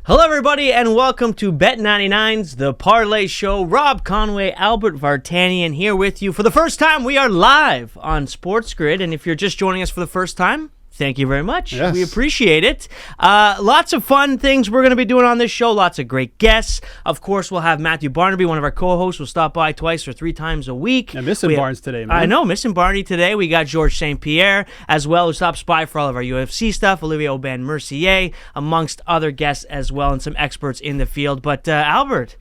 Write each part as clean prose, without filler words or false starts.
Hello, everybody, and welcome to Bet99's The Parleh Show. Rob, Conway, Albert Vartanian here with you. For the first time, we are live on Sports Grid, and if you're just joining us for the first time, thank you very much. Yes. We appreciate it. Lots of fun things we're going to be doing on this show. Lots of great guests. Of course, we'll have Matthew Barnaby, one of our co-hosts, will stop by twice or three times a week. I'm missing Barnes today, man. I know, missing Barney today. We got Georges St. Pierre as well, who stops by for all of our UFC stuff. Olivier Aubin-Mercier, amongst other guests as well, and some experts in the field. But Albert,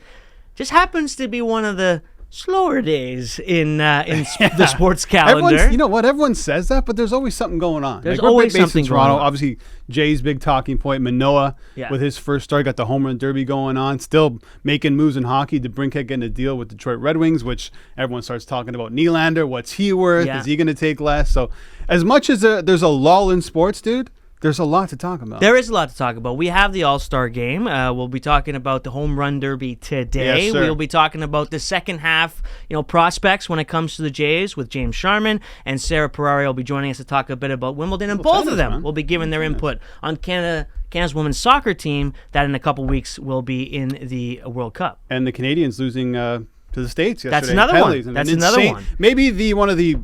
just happens to be one of the slower days in the sports calendar. You know what? Everyone says that, but there's always something going on. There's we're always based something in Toronto. going on. Obviously, Jay's big talking point. Manoah, with his first start, got the Homerun Derby going on. Still making moves in hockey. DeBrincat getting a deal with Detroit Red Wings, which everyone starts talking about. Nylander, what's he worth? Yeah. Is he going to take less? So as much as there's a lull in sports, dude, there's a lot to talk about. There is a lot to talk about. We have the All-Star Game. We'll be talking about the Homerun Derby today. Yes, sir. We'll be talking about the second half, prospects when it comes to the Jays with James Sharman, and Sara Porraria will be joining us to talk a bit about Wimbledon, and both of them will be giving their input on Canada's women's soccer team that in a couple weeks will be in the World Cup. And the Canadians losing to the States yesterday. That's another penalties. one. That's another one. Maybe one of the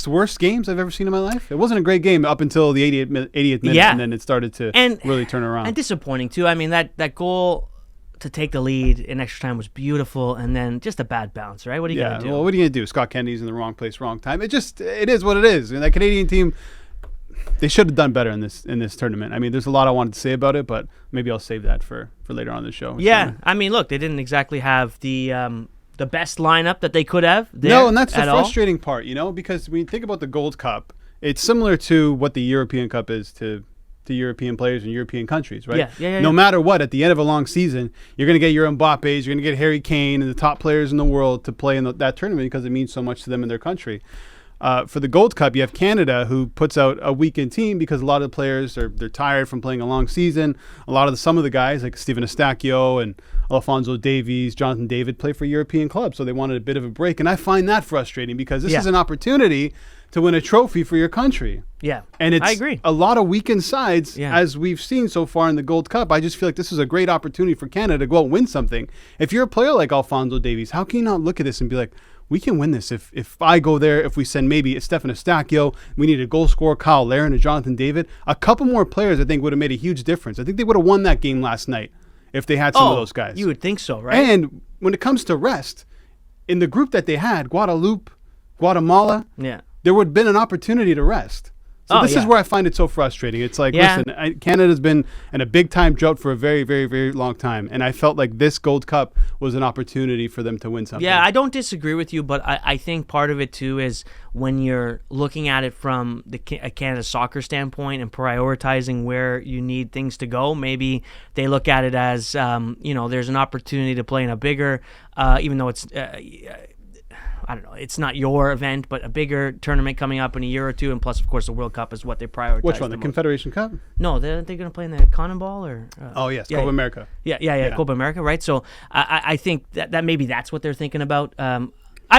worst games I've ever seen in my life. It wasn't a great game up until the 80th minute, and then it started to really turn around. And disappointing, too. I mean, that goal to take the lead in extra time was beautiful, and then just a bad bounce, right? What are you going to do? Well, what are you going to do? Scott Kennedy's in the wrong place, wrong time. It is what it is. And that Canadian team, they should have done better in this tournament. I mean, there's a lot I wanted to say about it, but maybe I'll save that for later on in the show. Yeah, I mean, look, they didn't exactly have the best lineup that they could have there. No, and that's the frustrating part, because when you think about the Gold Cup, it's similar to what the European Cup is to European players in European countries, right? Yeah. No matter what, at the end of a long season, you're going to get your Mbappes, you're going to get Harry Kane and the top players in the world to play in that tournament because it means so much to them in their country. For the Gold Cup, you have Canada, who puts out a weekend team because a lot of the players they're tired from playing a long season. Some of the guys like Stephen Eustáquio and Alphonso Davies, Jonathan David play for European clubs, so they wanted a bit of a break, and I find that frustrating because this is an opportunity to win a trophy for your country. Yeah, and I agree. A lot of weekend sides, as we've seen so far in the Gold Cup. I just feel like this is a great opportunity for Canada to go out and win something. If you're a player like Alphonso Davies, how can you not look at this and be like, we can win this if I go there, if we send maybe Stephen Eustáquio, we need a goal scorer, Kyle Larin, and Jonathan David. A couple more players, I think, would have made a huge difference. I think they would have won that game last night if they had some of those guys. You would think so, right? And when it comes to rest, in the group that they had, Guadeloupe, Guatemala, there would have been an opportunity to rest. So this is where I find it so frustrating. It's like, listen, Canada's been in a big-time drought for a very, very, very long time, and I felt like this Gold Cup was an opportunity for them to win something. Yeah, I don't disagree with you, but I think part of it, too, is when you're looking at it from a Canada soccer standpoint and prioritizing where you need things to go, maybe they look at it as, there's an opportunity to play in a bigger, even though it's... I don't know, it's not your event, but a bigger tournament coming up in a year or two, and plus, of course, the World Cup is what they prioritize. Which one, the Confederation Cup? No, they're going to play in the Cotton Ball? Copa America. Yeah, Copa America, right? So I think that maybe that's what they're thinking about. I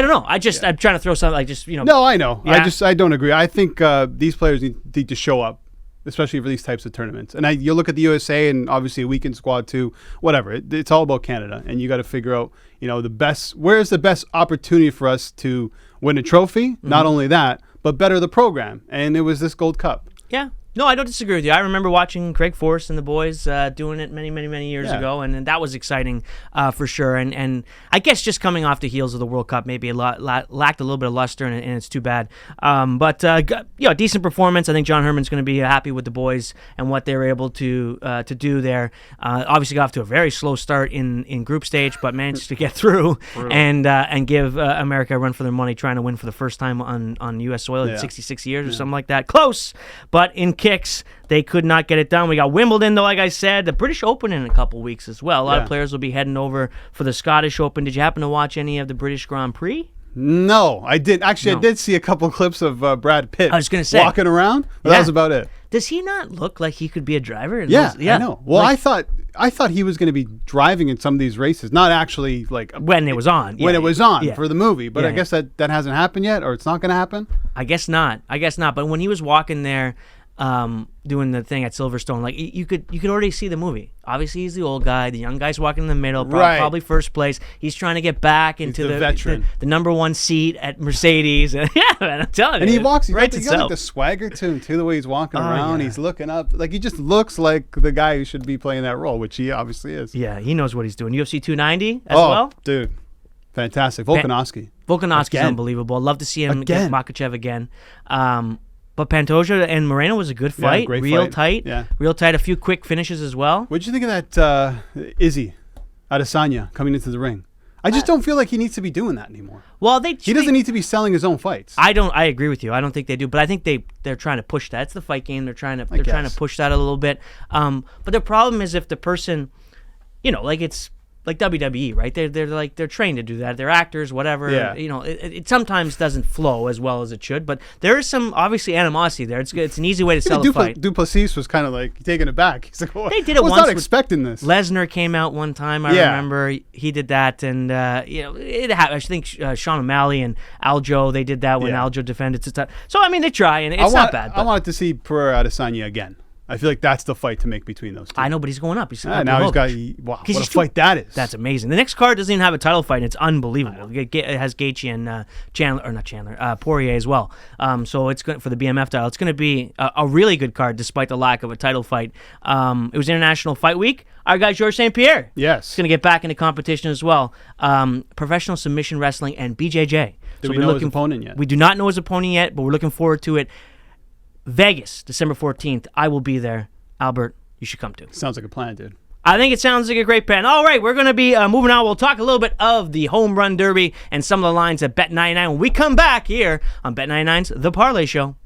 don't know. I'm trying to throw something No, I know. Yeah. I don't agree. I think these players need to show up, especially for these types of tournaments. And you look at the USA and obviously a weekend squad too, whatever. It's all about Canada. And you got to figure out, where's the best opportunity for us to win a trophy? Mm-hmm. Not only that, but better the program. And it was this Gold Cup. Yeah. No, I don't disagree with you. I remember watching Craig Forrest and the boys doing it many, many, many years ago, and that was exciting for sure. And I guess just coming off the heels of the World Cup, maybe lacked a little bit of luster, and it's too bad. But decent performance. I think John Herdman's going to be happy with the boys and what they were able to do there. Obviously got off to a very slow start in group stage, but managed to get through and give America a run for their money, trying to win for the first time on U.S. soil in 66 years or something like that. Close, but in kicks, they could not get it done. We got Wimbledon, though, like I said, the British Open in a couple weeks as well. A lot of players will be heading over for the Scottish Open. Did you happen to watch any of the British Grand Prix? No, I did. Actually, I did see a couple clips of Brad Pitt walking around, but that was about it. Does he not look like he could be a driver? I know. Well, I thought he was going to be driving in some of these races, not actually like when it was on. When it was on for the movie, but I guess that hasn't happened yet, or it's not going to happen. I guess not. But when he was walking there, doing the thing at Silverstone. Like you could already see the movie. Obviously, he's the old guy. The young guy's walking in the middle, probably first place. He's trying to get back into the veteran, the number one seat at Mercedes. Yeah, man, I'm telling you. And he walks. He's right got like the swagger to him too. The way he's walking around, he's looking up. Like he just looks like the guy who should be playing that role, which he obviously is. Yeah, he knows what he's doing. UFC 290 as well. Dude, fantastic. Volkanovski's unbelievable. I'd love to see him get Makhachev again. But Pantoja and Moreno was a good fight. Yeah, great real fight. tight. Yeah. Real tight. A few quick finishes as well. What did you think of that Izzy Adesanya coming into the ring? I just don't feel like he needs to be doing that anymore. Well, he doesn't need to be selling his own fights. I agree with you. I don't think they do, but I think they're trying to push that. It's the fight game. They're trying to push that a little bit. But the problem is if the person, like it's like WWE, right? They're trained to do that. They're actors, whatever. Yeah. It sometimes doesn't flow as well as it should, but there is some obviously animosity there. It's an easy way to sell a fight. Duplessis was kind of like taking it back. He's like, they did it once. I was not expecting this. Lesnar came out one time. I remember he did that, and it happened. I think Sean O'Malley and Aljo, they did that when Aljo defended his title. So I mean, they try, and it's not bad. I wanted to see Pereira Adesanya again. I feel like that's the fight to make between those two. I know, but he's going up. He's now he's got what a fight that is. That's amazing. The next card doesn't even have a title fight, and it's unbelievable. It has Gaethje and Poirier as well. So it's good for the BMF title. It's going to be a really good card despite the lack of a title fight. It was International Fight Week. Our guy Georges St. Pierre. Yes. He's going to get back into competition as well. Professional submission wrestling and BJJ. Do we know his opponent yet? We do not know his opponent yet, but we're looking forward to it. Vegas, December 14th. I will be there. Albert, you should come too. Sounds like a plan, dude. I think it sounds like a great plan. All right, we're going to be moving on. We'll talk a little bit of the Homerun Derby and some of the lines at Bet99 when we come back here on Bet99's The Parleh Show.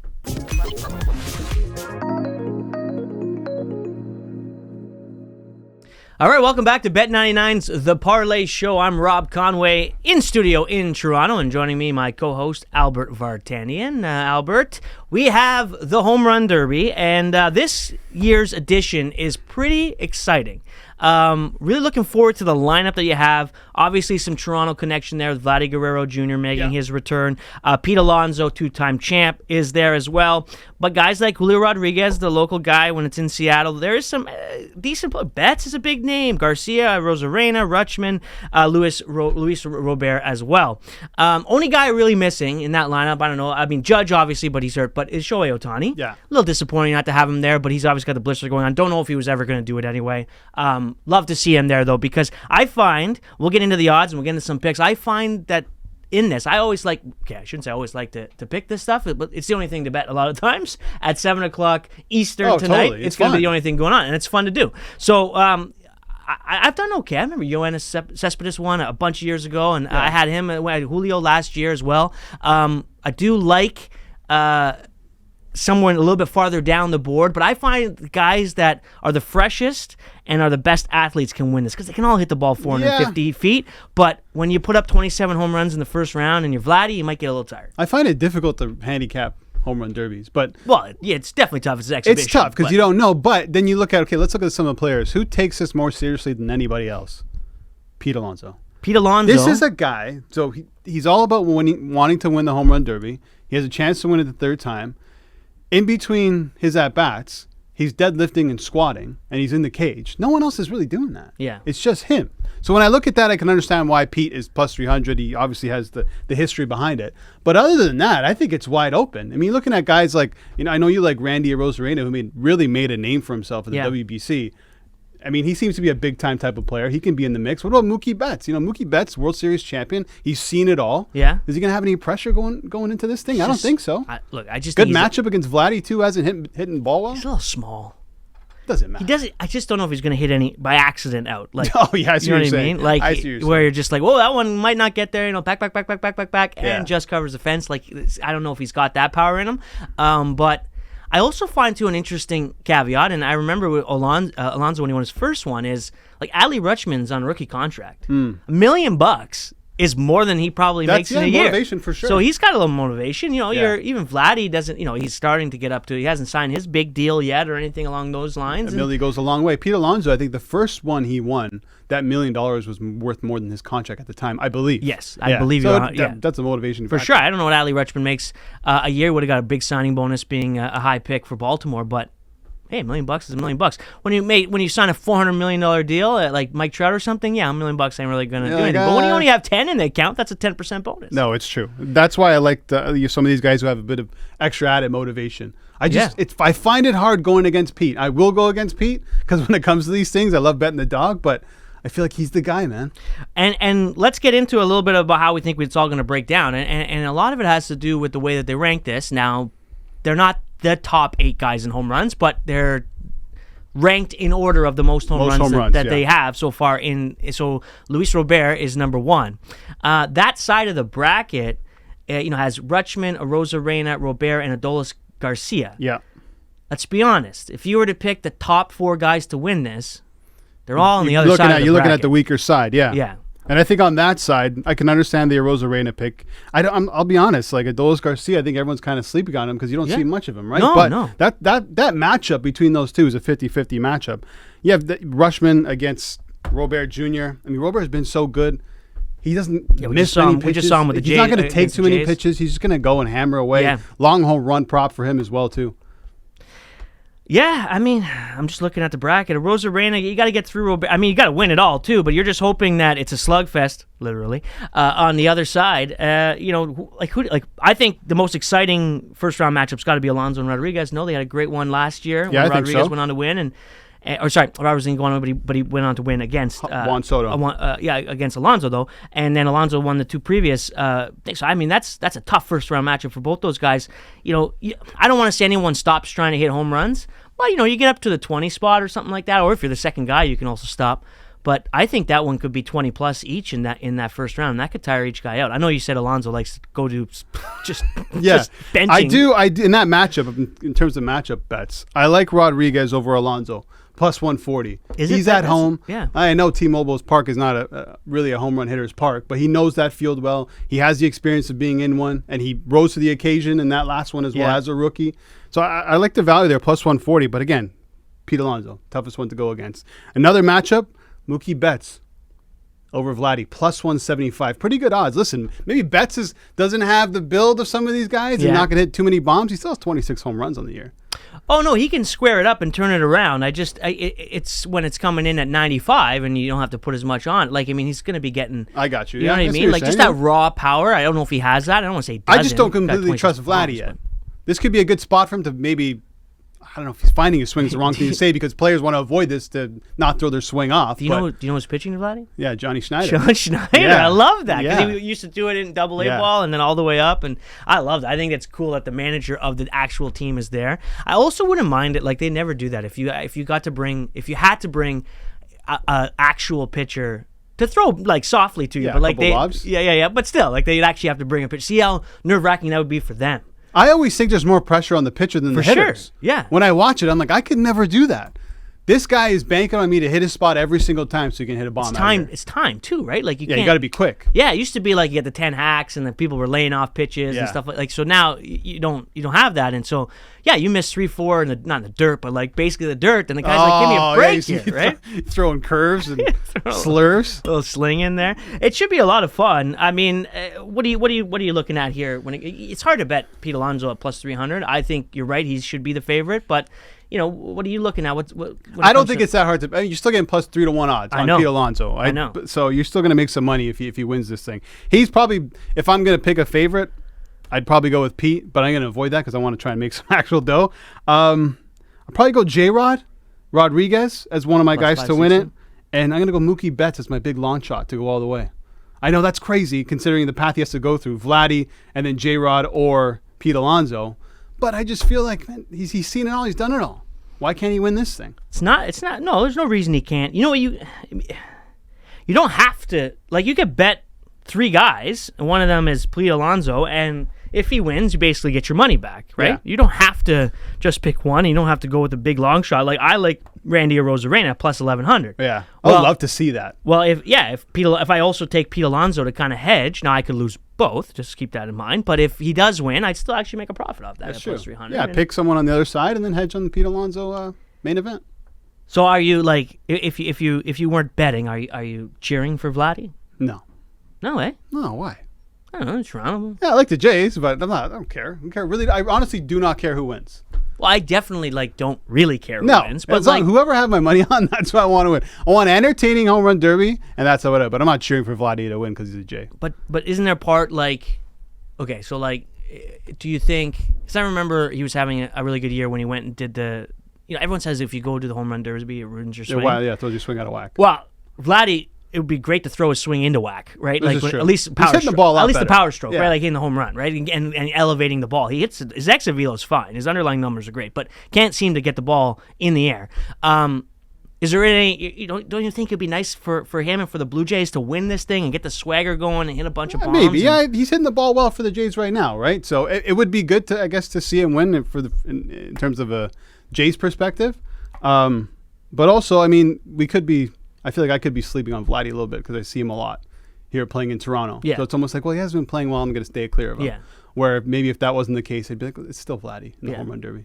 All right, welcome back to Bet99's The Parleh Show. I'm Rob Conway in studio in Toronto, and joining me, my co-host, Albert Vartanian. Albert, we have the Homerun Derby, and this year's edition is pretty exciting. Really looking forward to the lineup that you have. Obviously, some Toronto connection there with Vladimir Guerrero Jr. making his return. Pete Alonso, two-time champ, is there as well. But guys like Julio Rodriguez, the local guy when it's in Seattle, there is some decent play. Betts is a big name. Garcia, Rosarena, Rutschman, Luis Robert as well. Only guy really missing in that lineup, I don't know. I mean, Judge, obviously, but he's hurt. But is Shohei Ohtani. Yeah. A little disappointing not to have him there, but he's obviously got the blister going on. Don't know if he was ever going to do it anyway. Love to see him there, though, because I find, we'll get into the odds and we'll get into some picks, I find that in this, I always like, I shouldn't say I always like to pick this stuff, but it's the only thing to bet a lot of times at 7 o'clock Eastern tonight. Totally. It's going to be the only thing going on, and it's fun to do. So, I've done okay. I remember Yoenis Cespedes won a bunch of years ago, and I had him, I had Julio last year as well. I do like somewhere a little bit farther down the board, but I find the guys that are the freshest and are the best athletes can win this because they can all hit the ball 450 feet, but when you put up 27 home runs in the first round and you're Vladdy, you might get a little tired. I find it difficult to handicap home run derbies, but it's definitely tough. It's an exhibition. It's tough because you don't know, but then you look at, let's look at some of the players. Who takes this more seriously than anybody else? Pete Alonso. This is a guy, so he's all about wanting to win the home run derby. He has a chance to win it the third time. In between his at-bats, he's deadlifting and squatting, and he's in the cage. No one else is really doing that. Yeah. It's just him. So when I look at that, I can understand why Pete is plus 300. He obviously has the history behind it. But other than that, I think it's wide open. I mean, looking at guys like, I know you like Randy Arozarena, who really made a name for himself at the WBC. I mean, he seems to be a big-time type of player. He can be in the mix. What about Mookie Betts? Mookie Betts, World Series champion. He's seen it all. Yeah. Is he going to have any pressure going into this thing? I don't think so. I just good matchup against Vladdy, too. Hasn't hitting the ball well. He's a little small. Doesn't matter. He doesn't. I just don't know if he's going to hit any by accident out. Like, oh yeah, I see what you're saying. I mean? Like, I see what you're where you're just like, whoa, that one might not get there. Back, and Yeah. just covers the fence. Like, I don't know if he's got that power in him. But I also find, too, an interesting caveat, and I remember with Alonso when he won his first one, is like Adley Rutschman's on a rookie contract. $1 million. is more than he probably makes in a year. Motivation for sure. So he's got a little motivation. Even Vladdy doesn't. He's starting to get up to. He hasn't signed his big deal yet or anything along those lines. $1 million goes a long way. Pete Alonso, I think the first one he won, that $1 million was worth more than his contract at the time, I believe. Yes, I believe you. That's a motivation for sure. I don't know what Adley Rutschman makes a year. Would have got a big signing bonus being a high pick for Baltimore, but. Hey, $1 million is $1 million. When you sign a $400 million deal like Mike Trout or something, $1 million ain't really gonna do anything. But when you only have 10 in the account, that's a 10% bonus. No, it's true. That's why I like some of these guys who have a bit of extra added motivation. I find it hard going against Pete. I will go against Pete because when it comes to these things, I love betting the dog, but I feel like he's the guy, man. And let's get into a little bit about how we think it's all going to break down. And a lot of it has to do with the way that they rank this. Now, they're not the top 8 guys in home runs, but they're ranked in order of the most home runs that they have so far. So Luis Robert is number 1. That side of the bracket, has Rutschman, Arozarena, Robert, and Adolis Garcia. Yeah. Let's be honest. If you were to pick the top 4 guys to win this, they're all on the other side of the bracket. You're looking at the weaker side, yeah. Yeah. And I think on that side, I can understand the Arozarena pick. I'll be honest, like Adolis Garcia, I think everyone's kind of sleeping on him because you don't see much of him, right? No. That matchup between those two is a 50-50 matchup. You have Rutschman against Robert Jr. I mean, Robert has been so good. He doesn't miss many pitches. We just saw him with the Jays. He's not going to take too many pitches. He's just going to go and hammer away. Yeah. Long home run prop for him as well, too. Yeah, I mean, I'm just looking at the bracket. Arozarena, you got to get through. I mean, you got to win it all too, but you're just hoping that it's a slugfest, literally, on the other side. I think the most exciting first round matchup's got to be Alonso and Rodriguez. No, they had a great one last year when Rodriguez went on to win, Rodriguez didn't go on, but he went on to win against Juan Soto. Against Alonso though, and then Alonso won the 2 previous things. So I mean, that's a tough first round matchup for both those guys. I don't want to say anyone stops trying to hit home runs, but you get up to the 20 spot or something like that, or if you're the second guy, you can also stop. But I think that one could be 20 plus each in that first round. And that could tire each guy out. I know you said Alonso likes to go to just benching. I do in that matchup. In terms of matchup bets, I like Rodriguez over Alonso. Plus 140. He's at home. Yeah. I know T-Mobile's park is not really a home run hitter's park, but he knows that field well. He has the experience of being in one, and he rose to the occasion in that last one as well as a rookie. So I like the value there, plus 140. But again, Pete Alonso, toughest one to go against. Another matchup, Mookie Betts over Vladdy, plus 175. Pretty good odds. Listen, maybe Betts doesn't have the build of some of these guys. He's not going to hit too many bombs. He still has 26 home runs on the year. Oh, no, he can square it up and turn it around. It's when it's coming in at 95 and you don't have to put as much on. He's going to be getting... I got you. You know what I mean? Just that raw power. I don't know if he has that. I don't want to say he doesn't. I just don't completely trust Vladdy yet. This could be a good spot for him to maybe... I don't know if he's finding his swing is the wrong thing to say because players want to avoid this to not throw their swing off. Do you know who's pitching to Vladdy? Yeah, Johnny Schneider. John Schneider. Yeah. I love that because Yeah. he used to do it in Double A ball and then all the way up, and I love that. I think it's cool that the manager of the actual team is there. I also wouldn't mind it. Like they never do that. If you had to bring a actual pitcher to throw softly to you, but lobs. But still, they'd actually have to bring a pitcher. See how nerve-wracking that would be for them. I always think there's more pressure on the pitcher than the hitters. Sure. Yeah. When I watch it, I'm like, I could never do that. This guy is banking on me to hit his spot every single time so he can hit a bomb. It's time too, right? You got to be quick. Yeah, it used to be you get the 10 hacks and then people were laying off pitches and stuff like. So now you don't have that, and so you miss 3-4 not in the dirt, but basically the dirt, and the guy's give me a break here, right? Throwing curves and slurs, a little sling in there. It should be a lot of fun. I mean, what are you looking at here? It's hard to bet Pete Alonso at plus 300. I think you're right; he should be the favorite, but. What are you looking at? I don't think it's that hard to. You're still getting plus 3 to 1 odds on Pete Alonso. I know. So you're still going to make some money if he wins this thing. He's probably, if I'm going to pick a favorite, I'd probably go with Pete, but I'm going to avoid that because I want to try and make some actual dough. I'll probably go J-Rod Rodriguez as one of my guys to win it, and I'm going to go Mookie Betts as my big launch shot to go all the way. I know that's crazy considering the path he has to go through, Vladdy and then J-Rod or Pete Alonso. But I just feel like, man, he's seen it all. He's done it all. Why can't he win this thing? It's not. No, there's no reason he can't. You know what? You don't have to. You could bet 3 guys, and one of them is Pete Alonso, and if he wins, you basically get your money back, right? Yeah. You don't have to just pick one. You don't have to go with the big long shot. Like I like Randy Arozarena plus 1,100. Yeah, I would love to see that. Well, if I also take Pete Alonso to kind of hedge, now I could lose both. Just keep that in mind. But if he does win, I'd still actually make a profit off that. That's at true. Plus 300. Yeah, pick someone on the other side and then hedge on the Pete Alonso main event. So are you like if you weren't betting, are you cheering for Vladdy? No. No, eh? No, why? I don't know, Toronto. Yeah, I like the Jays, but I don't care. I don't care. Really, I honestly do not care who wins. Well, I definitely don't really care who wins. But whoever I have my money on, that's what I want to win. I want entertaining Homerun Derby, and that's what I. But I'm not cheering for Vladdy to win because he's a Jay. But isn't there part okay, so do you think? Because I remember he was having a really good year when he went and did the. Everyone says if you go to the Homerun Derby, it ruins your swing. Yeah, throws your swing out of whack. Well, Vladdy. It would be great to throw his swing into whack, right? This is true. At least power he's hitting the ball at least better. the power stroke, yeah. right? Like in the home run, right? And elevating the ball. He hits his exit velo is fine. His underlying numbers are great, but can't seem to get the ball in the air. Is there any? Don't you think it'd be nice for him and for the Blue Jays to win this thing and get the swagger going and hit a bunch of bombs? Maybe, he's hitting the ball well for the Jays right now, right? So it would be good to, I guess, to see him win in terms of a Jays perspective. But also, I mean, I feel like I could be sleeping on Vladdy a little bit because I see him a lot here playing in Toronto. Yeah. So it's almost like, well, he hasn't been playing well. I'm going to stay clear of him. Yeah. Where maybe if that wasn't the case, I'd be like, it's still Vladdy in the Home Run Derby.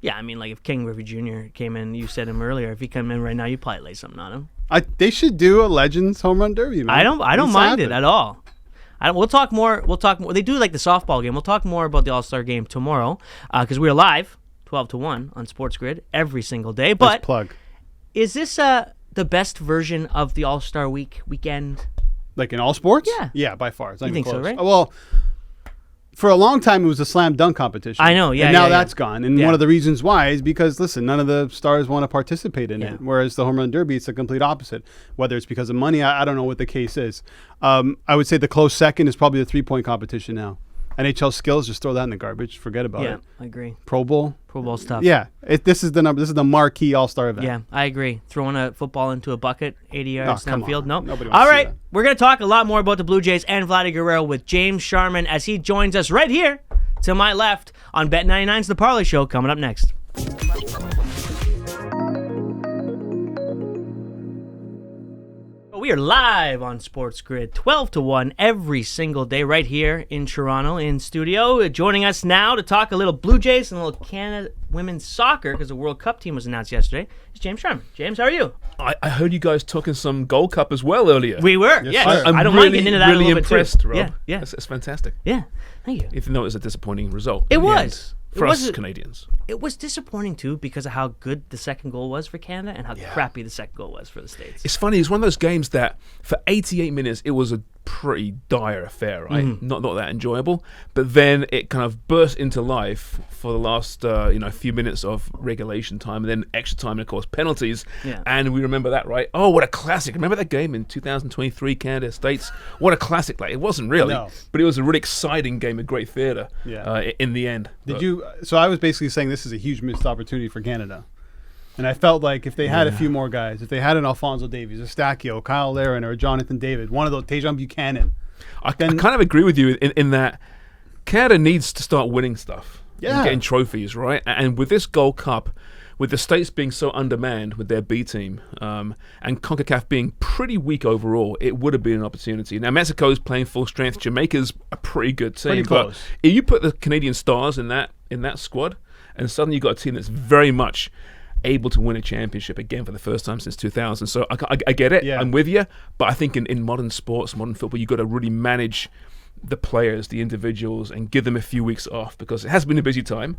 Yeah, I mean, like if King Griffey Jr. came in, you said him earlier. If he come in right now, you'd probably lay something on him. They should do a Legends Home Run Derby, man. I don't mind it at all. We'll talk more. They do like the softball game. We'll talk more about the All-Star game tomorrow because we're live 12 to 1 on Sports Grid every single day. But nice plug. Is this the best version of the All-Star weekend? Like in all sports? Yeah. Yeah, by far. It's not you even think close. so, right? Well, for a long time, it was a slam dunk competition. I know, yeah. And now that's gone. And Yeah. one of the reasons why is because, listen, none of the stars want to participate in it. Whereas the Home Run Derby, it's the complete opposite. Whether it's because of money, I don't know what the case is. I would say the close second is probably the three-point competition now. NHL skills, just throw that in the garbage. Forget about it. Yeah, I agree. Pro Bowl stuff. Yeah, this is the number. This is the marquee All-Star event. Yeah, I agree. Throwing a football into a bucket, 80 yards downfield. No. Nobody wants All to right, see that. we're going to talk a lot more about the Blue Jays and Vladdy Guerrero with James Sharman as he joins us right here to my left on Bet99's The Parleh Show coming up next. We are live on Sports Grid, 12 to 1 every single day right here in Toronto in studio. Joining us now to talk a little Blue Jays and a little Canada women's soccer because the World Cup team was announced yesterday is James Sharman. James, how are you? I heard you guys talking some Gold Cup as well earlier. We were, yes. I'm I don't really, mind getting into that really a little impressed, bit too. Rob. Yeah. It's fantastic. Yeah, thank you. Even though it was a disappointing result. It in the was. end for us Canadians. It was disappointing, too, because of how good the second goal was for Canada and how crappy the second goal was for the States. It's funny. It's one of those games that for 88 minutes, it was a pretty dire affair, right? Mm-hmm. Not that enjoyable. But then it kind of burst into life for the last few minutes of regulation time and then extra time and, of course, penalties. Yeah. And we remember that, right? Oh, what a classic. Remember that game in 2023, Canada States? What a classic. Like, it wasn't really, but it was a really exciting game of great theatre in the end. So I was basically saying this is a huge missed opportunity for Canada. And I felt like if they had a few more guys, if they had an Alphonso Davies, a Stacchio, Kyle Larin, or a Jonathan David, one of those, Tejan Buchanan. I kind of agree with you in that Canada needs to start winning stuff. Yeah. And getting trophies, right? And with this Gold Cup, with the States being so undermanned with their B team, and CONCACAF being pretty weak overall, it would have been an opportunity. Now, Mexico's playing full strength. Jamaica's a pretty good team. Pretty close. But if you put the Canadian stars in that squad, and suddenly you've got a team that's very much able to win a championship again for the first time since 2000. So I get it. Yeah. I'm with you. But I think in modern sports, modern football, you've got to really manage the players, the individuals, and give them a few weeks off because it has been a busy time.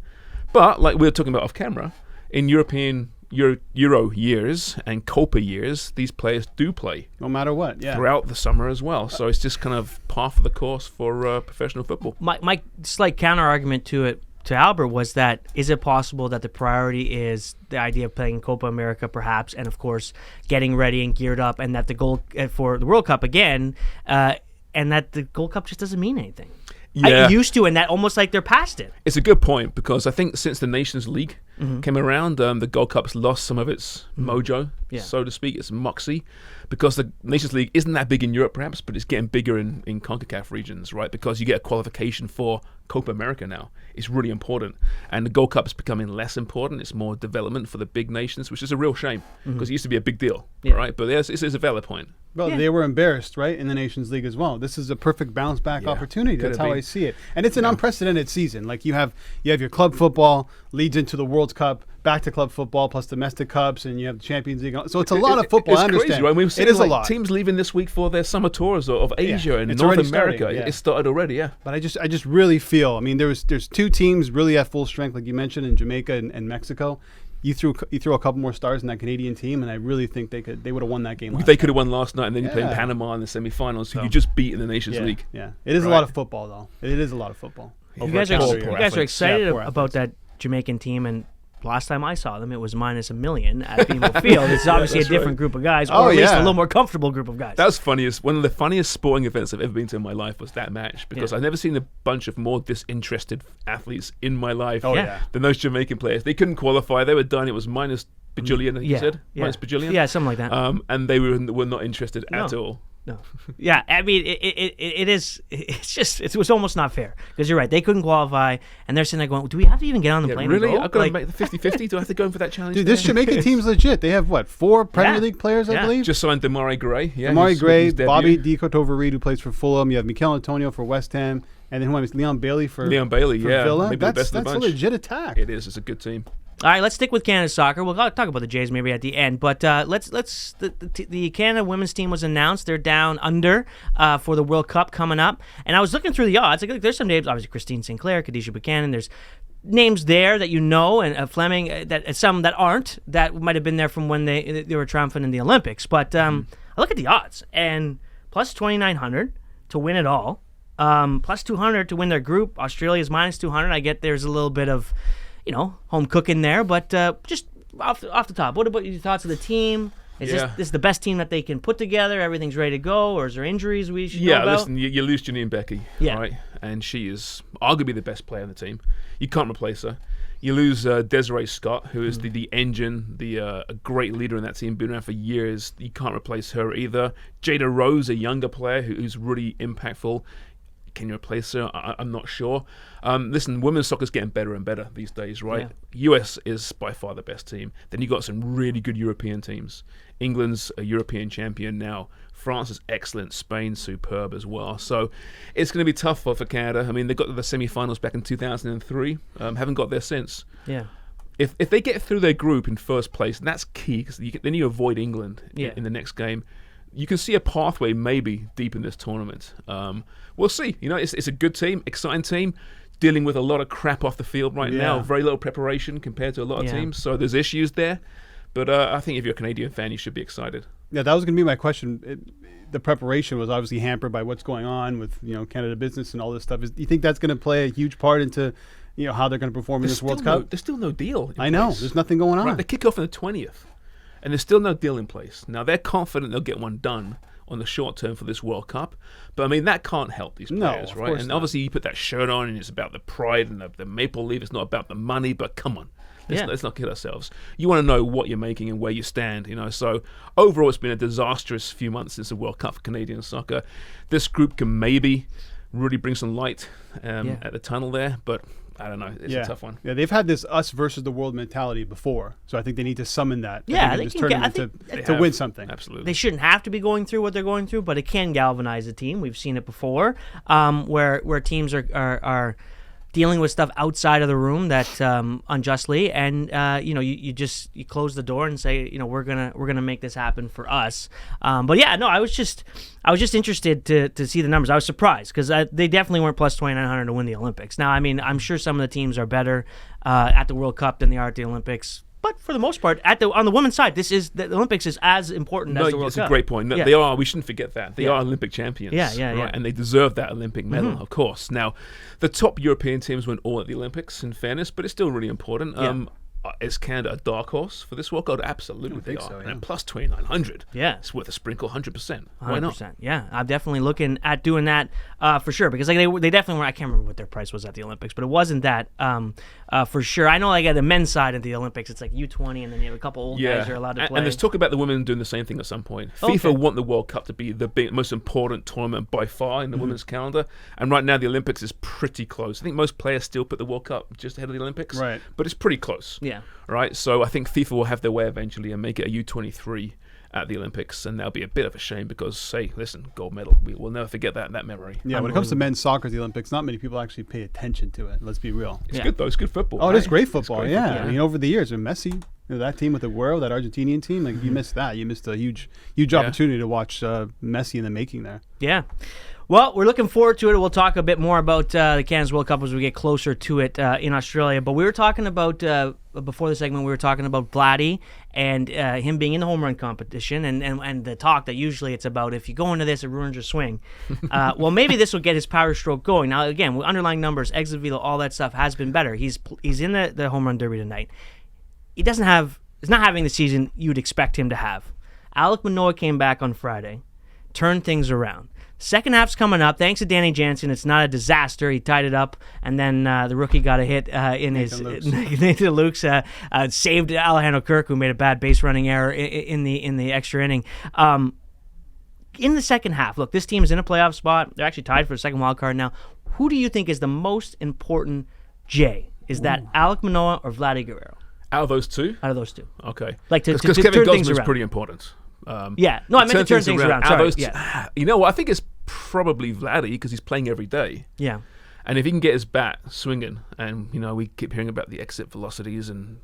But like we were talking about off camera, in European Euro years and Copa years, these players do play. No matter what, throughout the summer as well. So it's just kind of par for the course for professional football. My slight counter-argument to Albert was that is it possible that the priority is the idea of playing Copa America perhaps and of course getting ready and geared up and that the goal for the World Cup again and that the Gold Cup just doesn't mean anything. Yeah. I used to and that almost like they're past it. It's a good point because I think since the Nations League came around. The Gold Cup's lost some of its mojo, so to speak, its moxie, because the Nations League isn't that big in Europe, perhaps, but it's getting bigger in CONCACAF regions, right? Because you get a qualification for Copa America now. It's really important. And the Gold Cup is becoming less important. It's more development for the big nations, which is a real shame, because it used to be a big deal, right? But this is a valid point. Well, they were embarrassed, right, in the Nations League as well. This is a perfect bounce back opportunity. That's how I see it. And it's an unprecedented season. Like you have your club football leads into the World Cup, back to club football plus domestic cups, and you have the Champions League. So it's a lot of football. It's I understand. Crazy, right? We've seen it is a lot. Teams leaving this week for their summer tours of Asia and it's North already America. starting, It started already, But I just really feel. I mean, there's two teams really at full strength, like you mentioned, in Jamaica and Mexico. You threw a couple more stars in that Canadian team, and I really think they would have won that game. They could have won last night, and then you played Panama in the semifinals, who you just beat in the Nations League. Yeah, it is a lot of football, though. It is a lot of football. You guys are excited about that Jamaican team, and last time I saw them, it was minus $1 million at BMO Field. It's obviously a different group of guys, or at least a little more comfortable group of guys. That was funniest. One of the funniest sporting events I've ever been to in my life was that match, because I've never seen a bunch of more disinterested athletes in my life than those Jamaican players. They couldn't qualify. They were done. It was minus bajillion, I think you said? Minus bajillion? Yeah, something like that. And they were not interested at all. No. Yeah, I mean, it is. It was almost not fair, because you're right. They couldn't qualify, and they're sitting there going, "Do we have to even get on the plane?" Really? And go? I've got to make the 50-50. Do I have to go in for that challenge? Dude, this Jamaican team's legit. They have 4 Premier League players, I believe. Just signed Damari Gray. Yeah, Damari Gray, Bobby Decotovereed, who plays for Fulham. You have Mikel Antonio for West Ham, and then Leon Bailey for Villa. Maybe the best of the bunch. That's a legit attack. It is. It's a good team. All right, let's stick with Canada soccer. We'll talk about the Jays maybe at the end, but the Canada women's team was announced. They're down under for the World Cup coming up, and I was looking through the odds. Like, there's some names, obviously Christine Sinclair, Khadijah Buchanan. There's names there that you know, and Fleming. That some that aren't, that might have been there from when they were triumphant in the Olympics. But I look at the odds, and plus 2,900 to win it all, plus 200 to win their group. Australia's minus 200. I get there's a little bit of home cooking there, but just off the top, what about your thoughts of the team? Is this the best team that they can put together? Everything's ready to go, or is there injuries we should know about? Listen, you lose Janine Becky, right? And she is arguably the best player on the team. You can't replace her. You lose Desiree Scott, who is the engine, a great leader in that team, been around for years. You can't replace her either. Jada Rose, a younger player who's really impactful. Can you replace her? I'm not sure. Listen, women's soccer's getting better and better these days, right? Yeah. US is by far the best team. Then you got some really good European teams. England's a European champion now. France is excellent. Spain's superb as well. So it's going to be tough for Canada. I mean, they got to the semi-finals back in 2003. Haven't got there since. Yeah. If they get through their group in first place, and that's key, because then you avoid England in the next game. You can see a pathway maybe deep in this tournament. We'll see. It's a good team, exciting team, dealing with a lot of crap off the field right now. Very little preparation compared to a lot of teams. So there's issues there. But I think if you're a Canadian fan, you should be excited. Yeah, that was going to be my question. The preparation was obviously hampered by what's going on with Canada business and all this stuff. Do you think that's going to play a huge part into how they're going to perform in this World Cup? There's still no deal. I know. There's nothing going on. Right, they kick off on the 20th. And there's still no deal in place. Now, they're confident they'll get one done on the short term for this World Cup. But, I mean, that can't help these players, right? And obviously you put that shirt on and it's about the pride and the maple leaf. It's not about the money, but come on. Let's not kid ourselves. You want to know what you're making and where you stand, So, overall, it's been a disastrous few months since the World Cup for Canadian soccer. This group can maybe really bring some light at the tunnel there, but I don't know. It's a tough one. Yeah, they've had this us versus the world mentality before, so I think they need to summon that. To win something. Absolutely. They shouldn't have to be going through what they're going through, but it can galvanize a team. We've seen it before, where teams are dealing with stuff outside of the room that unjustly, and you close the door and say, we're gonna make this happen for us. But yeah, no, I was just interested to see the numbers. I was surprised because they definitely weren't plus 2,900 to win the Olympics. Now, I mean, I'm sure some of the teams are better at the World Cup than they are at the Olympics. But for the most part, on the women's side, the Olympics is as important as the World Cup. That's a great point. No, they are. We shouldn't forget that. They are Olympic champions. Yeah. And they deserve that Olympic medal, of course. Now, the top European teams went all at the Olympics, in fairness, but it's still really important. is Canada a dark horse for this World Cup? Absolutely, they are. so, yeah. And plus 2,900. Yeah. It's worth a sprinkle, 100%. Why not? 100%. Yeah, I'm definitely looking at doing that for sure, because like they definitely were. I can't remember what their price was at the Olympics, but it wasn't that for sure. I know like at the men's side at the Olympics, it's like U20, and then you have a couple old guys who are allowed to play. And there's talk about the women doing the same thing at some point. FIFA want the World Cup to be the most important tournament by far in the women's calendar, and right now the Olympics is pretty close. I think most players still put the World Cup just ahead of the Olympics, Right. but it's pretty close. Yeah. Right, so I think FIFA will have their way eventually and make it a U23 at the Olympics, and that'll be a bit of a shame because, say, listen, gold medal, we'll never forget that memory. Yeah, when it comes to men's soccer at the Olympics, not many people actually pay attention to it. Let's be real. It's good though. It's good football. Oh, it is great football. great Yeah. football. I mean, over the years, and Messi, that team with Aguero, that Argentinian team, like you missed that. You missed a huge opportunity to watch Messi in the making there. Yeah. Well, we're looking forward to it. We'll talk a bit more about the Canada's World Cup as we get closer to it in Australia. But we were talking about, before the segment, we were talking about Vladdy and him being in the home run competition and the talk that usually it's about if you go into this, it ruins your swing. Well, maybe this will get his power stroke going. Now, again, with underlying numbers, exit velo, all that stuff has been better. He's in the Homerun Derby tonight. He's not having the season you'd expect him to have. Alek Manoah came back on Friday, turned things around. Second half's coming up. Thanks to Danny Jansen, it's not a disaster. He tied it up, and then the rookie got a hit in Nathan Lukes saved Alejandro Kirk, who made a bad base running error in the extra inning. In the second half, look, this team is in a playoff spot. They're actually tied for the second wild card now. Who do you think is the most important J? Is that Alek Manoah or Vladdy Guerrero? Out of those two? Out of those two. Okay. Like to Because turn Kevin things Gosman's around. pretty important. Yeah. No, I meant to turn things around. Out of Sorry. those two, Yeah. you know what? I think it's probably Vladdy because he's playing every day. Yeah. And if he can get his bat swinging, and we keep hearing about the exit velocities and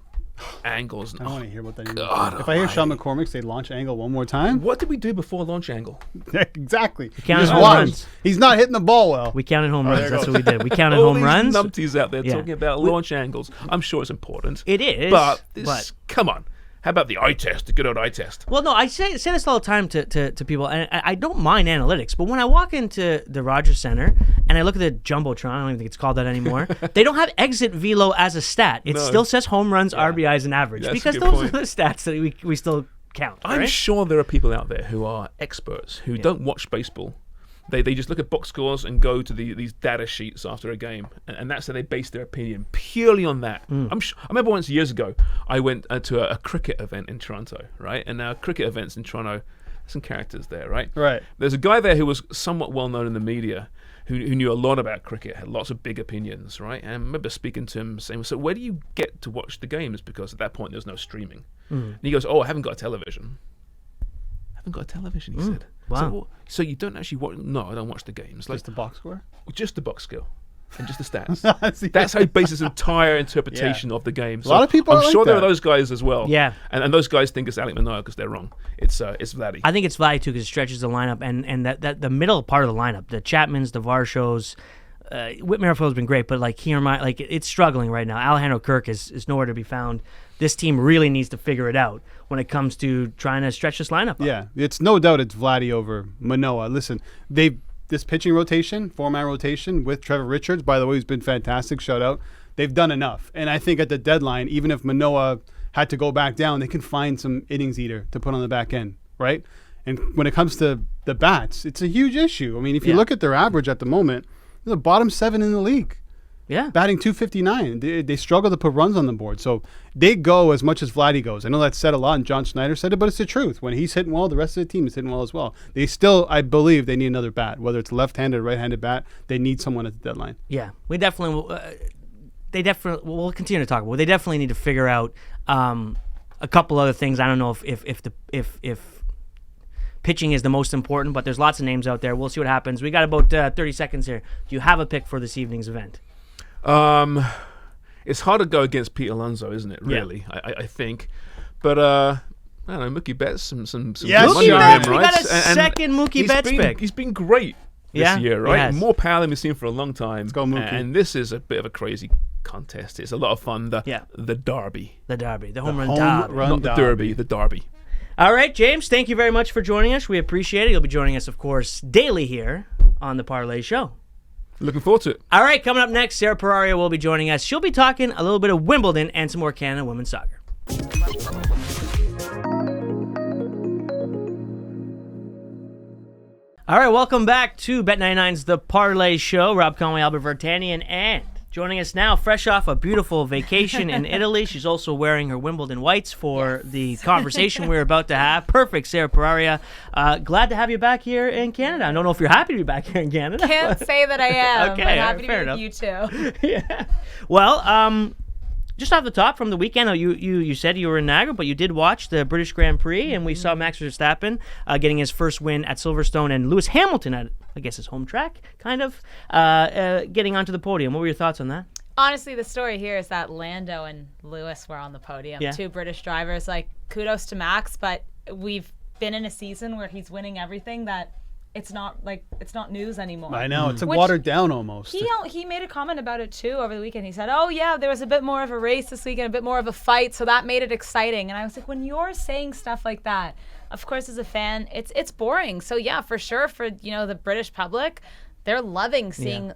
angles. And, I don't want to hear about that anymore. God If I hear Sean McCormick say launch angle one more time, what did we do before launch angle? exactly. counted Just home watch. runs. He's not hitting the ball well. We counted home there runs. you That's go. what we did. We counted All home these runs. numpties out there Yeah. talking about launch angles. I'm sure it's important. It is. But come on. How about the eye test, the good old eye test? Well, no, I say this all the time to people, and I don't mind analytics, but when I walk into the Rogers Center and I look at the Jumbotron, I don't even think it's called that anymore, they don't have exit velo as a stat. It still says home runs, RBIs, and average, That's a because good those point. are the stats that we still count. I'm right? sure there are people out there who are experts who don't watch baseball. They just look at box scores and go to these data sheets after a game, and that's how they base their opinion purely on that. I remember once years ago, I went to a cricket event in Toronto, right? And now cricket events in Toronto, some characters there, right? Right. There's a guy there who was somewhat well known in the media, who knew a lot about cricket, had lots of big opinions, right? And I remember speaking to him saying, "So where do you get to watch the games?" Because at that point there's no streaming. And he goes, "Oh, I haven't got a television." Haven't got a television, he said. Wow. So you don't actually watch? No, I don't watch the games. Like Just the box score. just the box score and just the stats. That's how he bases his entire interpretation of the game. So lot of people I'm are like sure there are that. those guys as well. Yeah. And those guys think it's Alek Manoah because they're wrong. It's Vladdy. I think it's Vladdy too because it stretches the lineup and that the middle part of the lineup, the Chapmans, the Varshos, Whit Merrifield's been great, but it's struggling right now. Alejandro Kirk is nowhere to be found. This team really needs to figure it out when it comes to trying to stretch this lineup up. Yeah, it's no doubt it's Vladdy over Manoah. Listen, this pitching rotation, 4-man rotation with Trevor Richards, by the way, who's been fantastic, shout out. They've done enough. And I think at the deadline, even if Manoah had to go back down, they can find some innings eater to put on the back end, right? And when it comes to the bats, it's a huge issue. I mean, if you look at their average at the moment, they're the bottom 7 in the league. Yeah. Batting .259. They struggle to put runs on the board. So they go as much as Vladdy goes. I know that's said a lot, and John Schneider said it, but it's the truth. When he's hitting well, the rest of the team is hitting well as well. They still, I believe, they need another bat. Whether it's left-handed or right-handed bat, they need someone at the deadline. Yeah. We definitely will. We'll continue to talk about it. They definitely need to figure out a couple other things. I don't know if pitching is the most important, but there's lots of names out there. We'll see what happens. We got about 30 seconds here. Do you have a pick for this evening's event? It's hard to go against Pete Alonso, isn't it? Really, I think. But I don't know, Mookie Betts, some Yes, good money Mookie on Betts, him, we right? got a second Mookie Betts pick. He's been great this year, he right? has. More power than we've seen for a long time. Let's go, Mookie. And this is a bit of a crazy contest. It's a lot of fun. The Derby. The Derby. The Homerun home Derby. run Not the Derby, the Derby. All right, James, thank you very much for joining us. We appreciate it. You'll be joining us, of course, daily here on the Parleh Show. Looking forward to it. All right, coming up next, Sara Porraria will be joining us. She'll be talking a little bit of Wimbledon and some more Canada women's soccer. All right, welcome back to Bet99's The Parleh Show. Rob Conway, Albert Vartanian, and joining us now, fresh off a beautiful vacation in Italy. She's also wearing her Wimbledon whites for the conversation we're about to have. Perfect, Sara Porraria. Glad to have you back here in Canada. I don't know if you're happy to be back here in Canada. Can't say that I am, Okay, but happy to fair be enough. with you too. Yeah. Well, just off the top from the weekend, you said you were in Niagara, but you did watch the British Grand Prix, and we saw Max Verstappen getting his first win at Silverstone, and Lewis Hamilton at, I guess, his home track, kind of, getting onto the podium. What were your thoughts on that? Honestly, the story here is that Lando and Lewis were on the podium. Yeah. Two British drivers. Like, kudos to Max, but we've been in a season where he's winning everything that it's not news anymore. I know, it's Which watered down almost. He made a comment about it too over the weekend. He said, "Oh yeah, there was a bit more of a race this weekend, a bit more of a fight, so that made it exciting." And I was like, when you're saying stuff like that, of course, as a fan, it's boring. So yeah, for sure, for the British public, they're loving seeing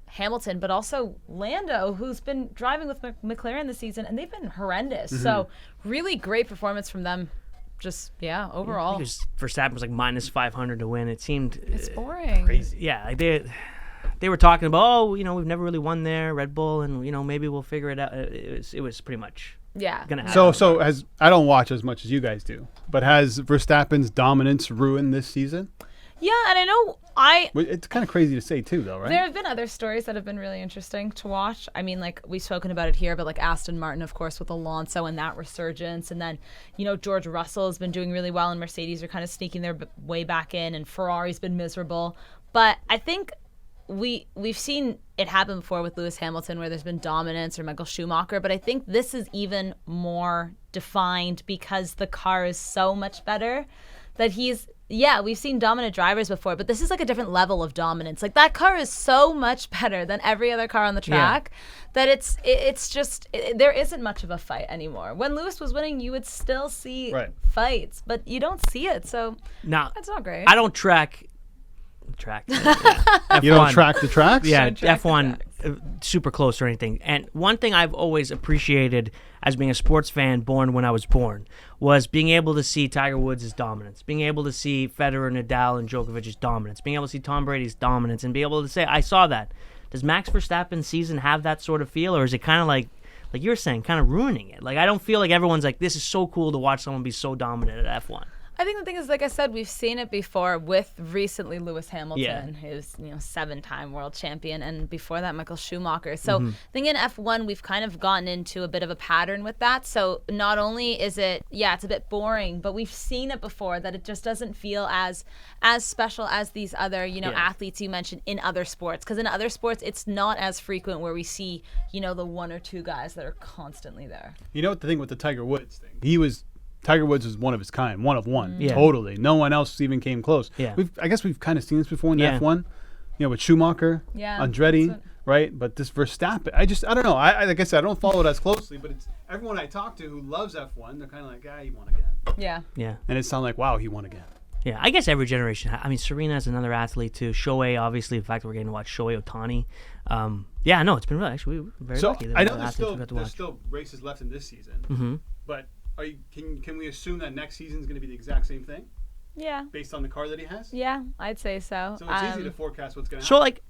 Hamilton, but also Lando, who's been driving with McLaren this season, and they've been horrendous. So really great performance from them. Just overall. Because Verstappen was like minus 500 to win. It seemed It's boring. crazy. Yeah, like they were talking about, we've never really won there, Red Bull, and maybe we'll figure it out. It was pretty much gonna happen. So I don't watch as much as you guys do, but has Verstappen's dominance ruined this season? Yeah, and I know It's kind of crazy to say too, though, right? there have been other stories that have been really interesting to watch. I mean, like, we've spoken about it here, but like Aston Martin, of course, with Alonso and that resurgence. And then, George Russell has been doing really well, and Mercedes are kind of sneaking their way back in, and Ferrari's been miserable. But I think we've seen it happen before with Lewis Hamilton, where there's been dominance, or Michael Schumacher. But I think this is even more defined because the car is so much better that we've seen dominant drivers before, but this is like a different level of dominance. Like, that car is so much better than every other car on the track that it's just there isn't much of a fight anymore. When Lewis was winning, you would still see fights, but you don't see it, so that's not great. I don't track. You don't track the tracks? Yeah, F1 super close or anything. And one thing I've always appreciated as being a sports fan born when I was born was being able to see Tiger Woods' dominance, being able to see Federer, Nadal, and Djokovic's dominance, being able to see Tom Brady's dominance, and be able to say, I saw that. Does Max Verstappen's season have that sort of feel, or is it kind of like you were saying, kind of ruining it? Like, I don't feel like everyone's like, this is so cool to watch someone be so dominant at F1. I think the thing is, like I said, we've seen it before with recently Lewis Hamilton, who's 7-time world champion, and before that Michael Schumacher. So I think in F1 we've kind of gotten into a bit of a pattern with that. So not only is it, it's a bit boring, but we've seen it before that it just doesn't feel as special as these other athletes you mentioned in other sports. Because in other sports it's not as frequent where we see the one or two guys that are constantly there. You know what the thing with the Tiger Woods thing? Tiger Woods is one of his kind, one of one, Yeah. totally. No one else even came close. Yeah. I guess we've kind of seen this before in the F1, with Schumacher, Andretti, right? But this Verstappen, I don't know. Like I said, I don't follow it as closely, but it's everyone I talk to who loves F1, they're kind of like, he won again. Yeah. And it sounds like, wow, he won again. Yeah, I guess every generation. I mean, Serena's another athlete too. Shohei, obviously. In fact, we're getting to watch Shohei Ohtani. It's been really, actually, we're very lucky. I know there's still races left in this season, but can we assume that next season is going to be the exact same thing? Yeah. Based on the car that he has? Yeah, I'd say so. So it's easy to forecast what's going to So, happen.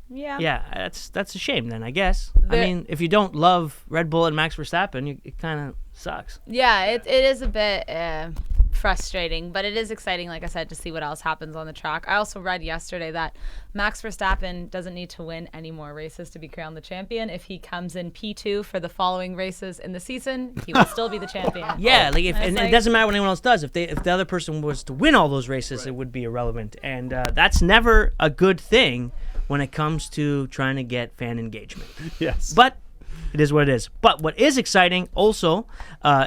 that's a shame then, I guess. I mean, if you don't love Red Bull and Max Verstappen, it kind of sucks. Yeah, it is a bit frustrating, but it is exciting, like I said, to see what else happens on the track. I also read yesterday that Max Verstappen doesn't need to win any more races to be crowned the champion. If he comes in P2 for the following races in the season, he will still be the champion. Yeah, it doesn't matter what anyone else does. If the other person was to win all those races, it would be irrelevant, and that's never a good thing when it comes to trying to get fan engagement. Yes, but it is what it is. But what is exciting also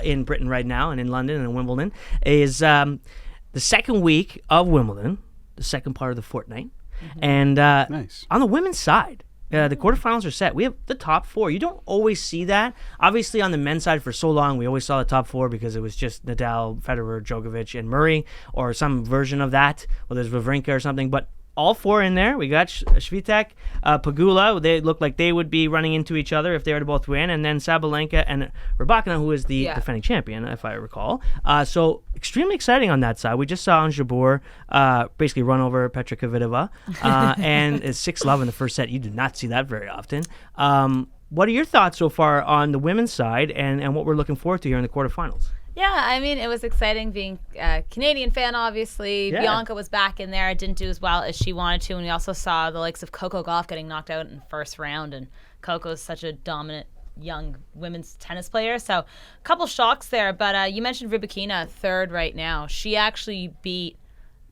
in Britain right now and in London and in Wimbledon is the second week of Wimbledon, the second part of the fortnight. And nice. On the women's side, the quarterfinals are set. We have the top four. You don't always see that. Obviously, on the men's side for so long, we always saw the top four because it was just Nadal, Federer, Djokovic, and Murray, or some version of that, whether it's Wawrinka or something. But all four in there. We got Swiatek, Pegula. They look like they would be running into each other if they were to both win. And then Sabalenka and Rybakina, who is the defending champion, if I recall. So extremely exciting on that side. We just saw Ons Jabeur basically run over Petra Kvitova. And it's 6-love in the first set. You do not see that very often. What are your thoughts so far on the women's side and what we're looking forward to here in the quarterfinals? Yeah, I mean, it was exciting being a Canadian fan, obviously. Yeah. Bianca was back in there. Didn't do as well as she wanted to. And we also saw the likes of Coco Gauff getting knocked out in the first round. And Coco's such a dominant young women's tennis player. So a couple shocks there. But you mentioned Rybakina, third right now. She actually beat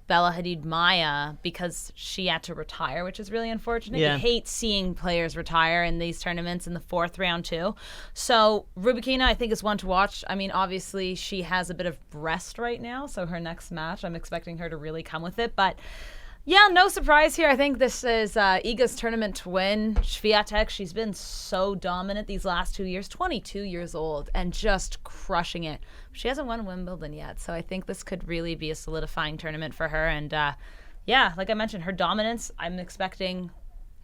Bella Hadid Maya because she had to retire, which is really unfortunate. You hate seeing players retire in these tournaments in the fourth round too. So Rybakina, I think, is one to watch. I mean, obviously she has a bit of rest right now, so her next match, I'm expecting her to really come with it. But yeah, no surprise here. I think this is Iga's tournament to win. Swiatek, she's been so dominant these last 2 years, 22 years old, and just crushing it. She hasn't won Wimbledon yet, so I think this could really be a solidifying tournament for her. And yeah, like I mentioned, her dominance, I'm expecting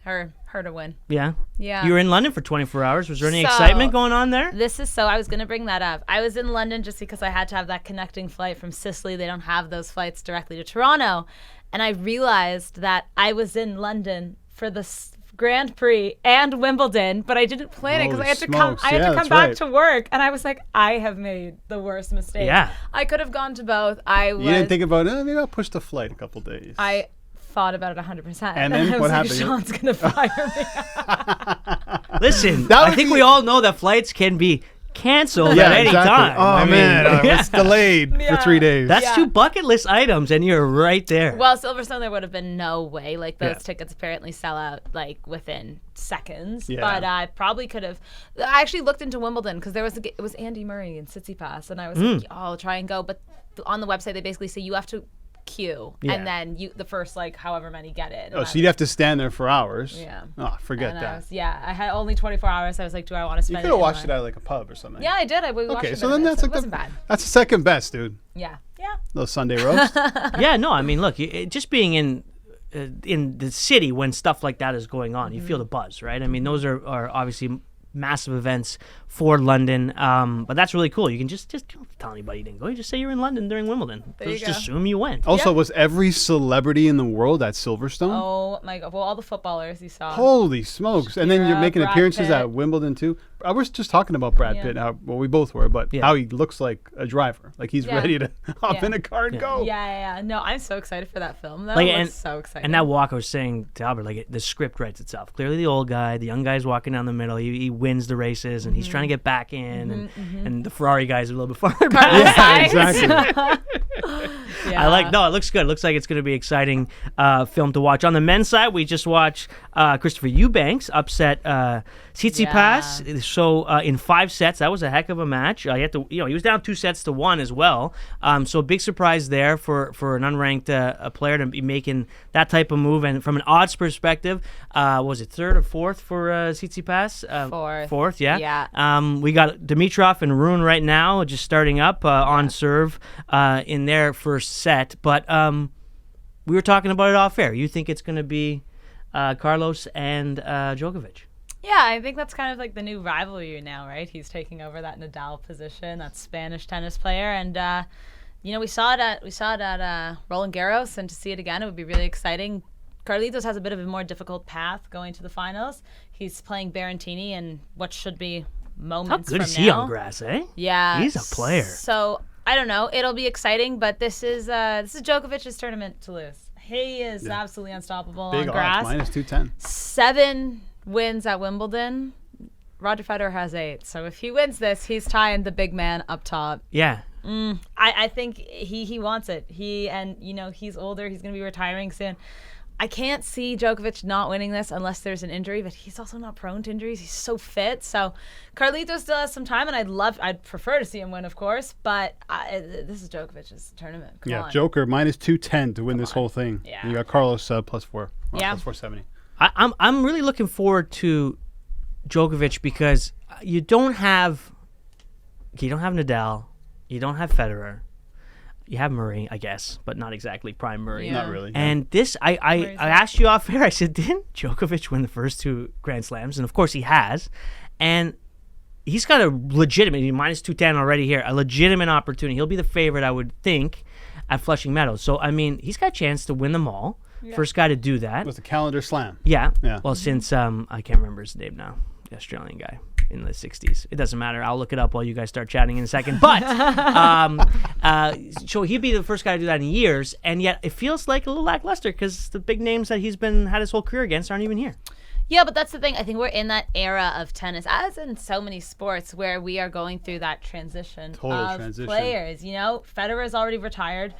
her to win. Yeah? Yeah. You were in London for 24 hours. Was there any excitement going on there? I was going to bring that up. I was in London just because I had to have that connecting flight from Sicily. They don't have those flights directly to Toronto. And I realized that I was in London for the Grand Prix and Wimbledon, but I didn't plan it because I had to come back to work. And I was like, I have made the worst mistake. Yeah. I could have gone to both. You didn't think about it? Maybe I'll push the flight a couple days. I thought about it 100%. And then what happened? Sean's going to fire me. Listen, I think we all know that flights can be canceled at any time. Oh, man. It's delayed for 3 days. That's 2 bucket list items, and you're right there. Well, Silverstone, there would have been no way. Like, those tickets apparently sell out, like, within seconds. Yeah. But I probably could have. I actually looked into Wimbledon because it was Andy Murray and Tsitsipas, and I was like, oh, I'll try and go. But on the website, they basically say you have to queue, and then the first however many get in. So you'd have to stand there for hours. Yeah. Oh, forget that. I had only 24 hours. I was like, do I want to spend it? You could have watched it at like a pub or something. Yeah, I did. We watched it. So then that's wasn't bad. That's the second best, dude. Yeah. Those Sunday roast. Yeah, no, I mean, look, just being in the city when stuff like that is going on, you feel the buzz, right? I mean, those are obviously massive events for London, but that's really cool. You can just don't tell anybody you didn't go. You just say you're in London during Wimbledon. Just assume you went. Also, was every celebrity in the world at Silverstone? Oh my God! Well, all the footballers you saw. Holy smokes! And then you're making appearances at Wimbledon too. I was just talking about Brad Pitt. Well, we both were, but how he looks like a driver, like he's ready to hop in a car and go. Yeah. No, I'm so excited for that film. That was so exciting. And that walk, I was saying to Albert, like the script writes itself. Clearly, the old guy, the young guy's walking down the middle. He wins the races, and he's trying to get back in, and the Ferrari guy's a little bit farther back. Yeah, exactly. It looks good. It looks like it's going to be exciting film to watch. On the men's side, we just watched Christopher Eubanks upset Tsitsipas. Yeah. So in 5 sets, that was a heck of a match. He was down 2-1 as well. So a big surprise there for an unranked player to be making that type of move. And from an odds perspective, was it 3rd or 4th for Tsitsipas? 4th, yeah. We got Dimitrov and Rune right now, just starting up on serve in their first set. But we were talking about it off air. You think it's going to be Carlos and Djokovic? Yeah, I think that's kind of like the new rivalry now, right? He's taking over that Nadal position, that Spanish tennis player, and we saw it at Roland Garros, and to see it again, it would be really exciting. Carlitos has a bit of a more difficult path going to the finals. He's playing Berrettini in what should be moments from now. How good is he on grass, eh? Yeah, he's a player. So I don't know. It'll be exciting, but this is Djokovic's tournament to lose. He is absolutely unstoppable Big on grass. Big odds, -210. 7 wins at Wimbledon. Roger Federer has 8. So if he wins this, he's tying the big man up top. Yeah. I think he wants it. He's older. He's going to be retiring soon. I can't see Djokovic not winning this unless there's an injury, but he's also not prone to injuries. He's so fit. So Carlitos still has some time, and I'd prefer to see him win, of course, but this is Djokovic's tournament. Come on. Joker -210 to win this whole thing. Yeah. And you got Carlos +4. Plus 470. I'm really looking forward to Djokovic because you don't have Nadal, you don't have Federer. you have Murray, I guess, but not exactly prime Murray. Yeah. Not really. yeah. And this, I asked you off air. I said, didn't Djokovic win the first 2 Grand Slams? And of course he has. And he's got a legitimate, minus 210 already here, a legitimate opportunity. He'll be the favorite, I would think, at Flushing Meadows. So, I mean, he's got a chance to win them all. Yeah. First guy to do that. It was the calendar slam. Yeah. Yeah. Well, since, I can't remember his name now, the Australian guy in the 60s. It doesn't matter. I'll look it up while you guys start chatting in a second. But, so he'd be the first guy to do that in years, and yet it feels like a little lackluster because the big names that he's had his whole career against aren't even here. Yeah, but that's the thing. I think we're in that era of tennis, as in so many sports, where we are going through that transition players. You know, Federer's already retired.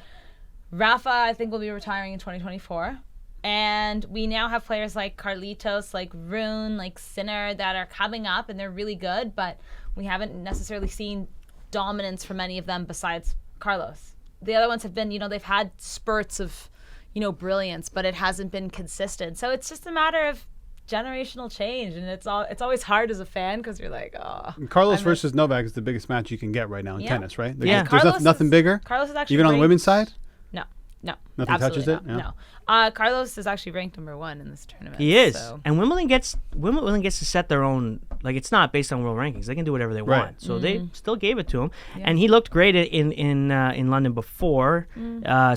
Rafa, I think, will be retiring in 2024. And we now have players like Carlitos, like Rune, like Sinner that are coming up, and they're really good, but we haven't necessarily seen dominance from any of them besides Carlos. The other ones have been, they've had spurts of, brilliance, but it hasn't been consistent. So it's just a matter of generational change, and it's always hard as a fan because you're like, oh. Carlos versus Novak is the biggest match you can get right now in tennis, right? There's Carlos nothing bigger. Carlos is actually even on the women's side. No, nothing touches it. No. Carlos is actually ranked number 1 in this tournament. He is, so. and Wimbledon gets to set their own. Like, it's not based on world rankings; they can do whatever they want. So they still gave it to him, and he looked great in London before.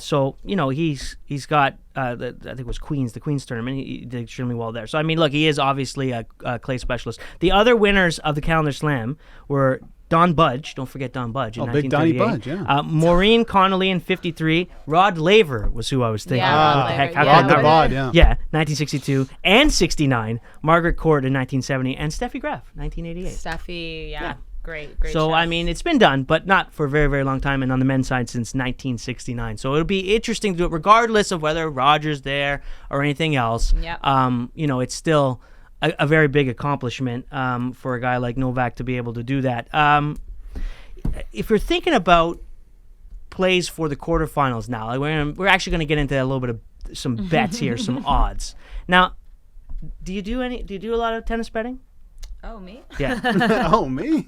So he's got I think it was the Queens tournament. He did extremely well there. So I mean, look, he is obviously a clay specialist. The other winners of the Calendar Slam were Don Budge, don't forget Don Budge in 1938. Big Donnie Budge, yeah. Maureen Connolly in 53. Rod Laver was who I was thinking. Rod the Bod, yeah. Yeah, 1962 and 69. Margaret Court in 1970 and Steffi Graf, 1988. Steffi, yeah. Great So, chess. I mean, it's been done, but not for a very, very long time, and on the men's side since 1969. So it'll be interesting to do it regardless of whether Roger's there or anything else. Yep. It's still a very big accomplishment for a guy like Novak to be able to do that. If you're thinking about plays for the quarterfinals now, like we're actually going to get into a little bit of some bets here, some odds. Now, do you do a lot of tennis betting? Oh, me? Yeah. Oh, me?